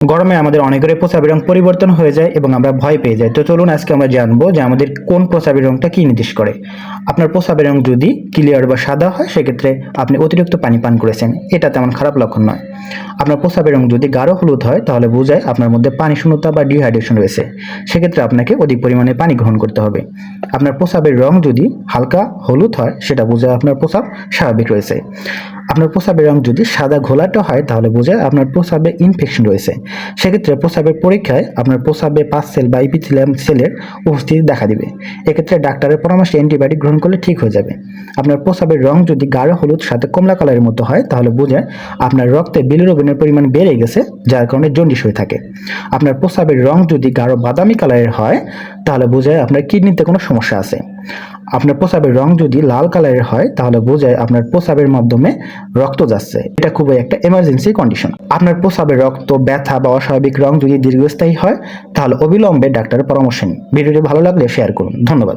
গরমে আমাদের অনেকেরই প্রস্রাবের রং পরিবর্তন হয়ে যায় এবং আমরা ভয় পেয়ে যাই। তো চলুন আজকে আমরা জানবো যে আমাদের কোন প্রস্রাবের রংটা কি নির্দেশ করে। আপনার প্রস্রাবের রং যদি ক্লিয়ার বা সাদা হয় সেক্ষেত্রে আপনি অতিরিক্ত পানি পান করেছেন, এটা তেমন খারাপ লক্ষণ নয়। আপনার প্রস্রাবের রং যদি গাঢ় হলুদ হয় তাহলে বোঝায় আপনার মধ্যে পানি শূন্যতা বা ডিহাইড্রেশন রয়েছে, সেক্ষেত্রে আপনাকে অধিক পরিমাণে পানি গ্রহণ করতে হবে। আপনার প্রস্রাবের রং যদি হালকা হলুদ হয় সেটা বোঝায় আপনার প্রস্রাব স্বাভাবিক রয়েছে। আপনার প্রস্রাবের রং যদি সাদা ঘোলাটে হয় তাহলে বোঝায় আপনার প্রস্রাবে ইনফেকশন রয়েছে, সেক্ষেত্রে প্রস্রাবের পরীক্ষায় আপনার প্রস্রাবে পাস সেল বা ইপিথেলিয়াম সেলের উপস্থিতি দেখা দিবে। এক্ষেত্রে ডাক্তারের পরামর্শে অ্যান্টিবায়োটিক গ্রহণ করলে ঠিক হয়ে যাবে। আপনার প্রস্রাবের রং যদি গাঢ় হলুদ সাথে কমলা কালারের মতো হয় তাহলে বোঝায় আপনার রক্তে বিলিরুবিনের পরিমাণ বেড়ে গেছে, যার কারণে জন্ডিস হয়ে থাকে। আপনার প্রস্রাবের রং যদি গাঢ় বাদামি কালারের হয় তাহলে বোঝায় আপনার কিডনিতে কোনো সমস্যা আছে। আপনার প্রস্রাবের রং যদি লাল কালারের হয় তাহলে বোঝায় আপনার প্রস্রাবের মাধ্যমে রক্ত যাচ্ছে, এটা খুবই একটা এমার্জেন্সি কন্ডিশন। আপনার প্রস্রাবের রক্ত ব্যথা বা অস্বাভাবিক রং যদি দীর্ঘস্থায়ী হয় তাহলে অবিলম্বে ডাক্তারের পরামর্শ নিন। ভিডিওটি ভালো লাগলে শেয়ার করুন। ধন্যবাদ।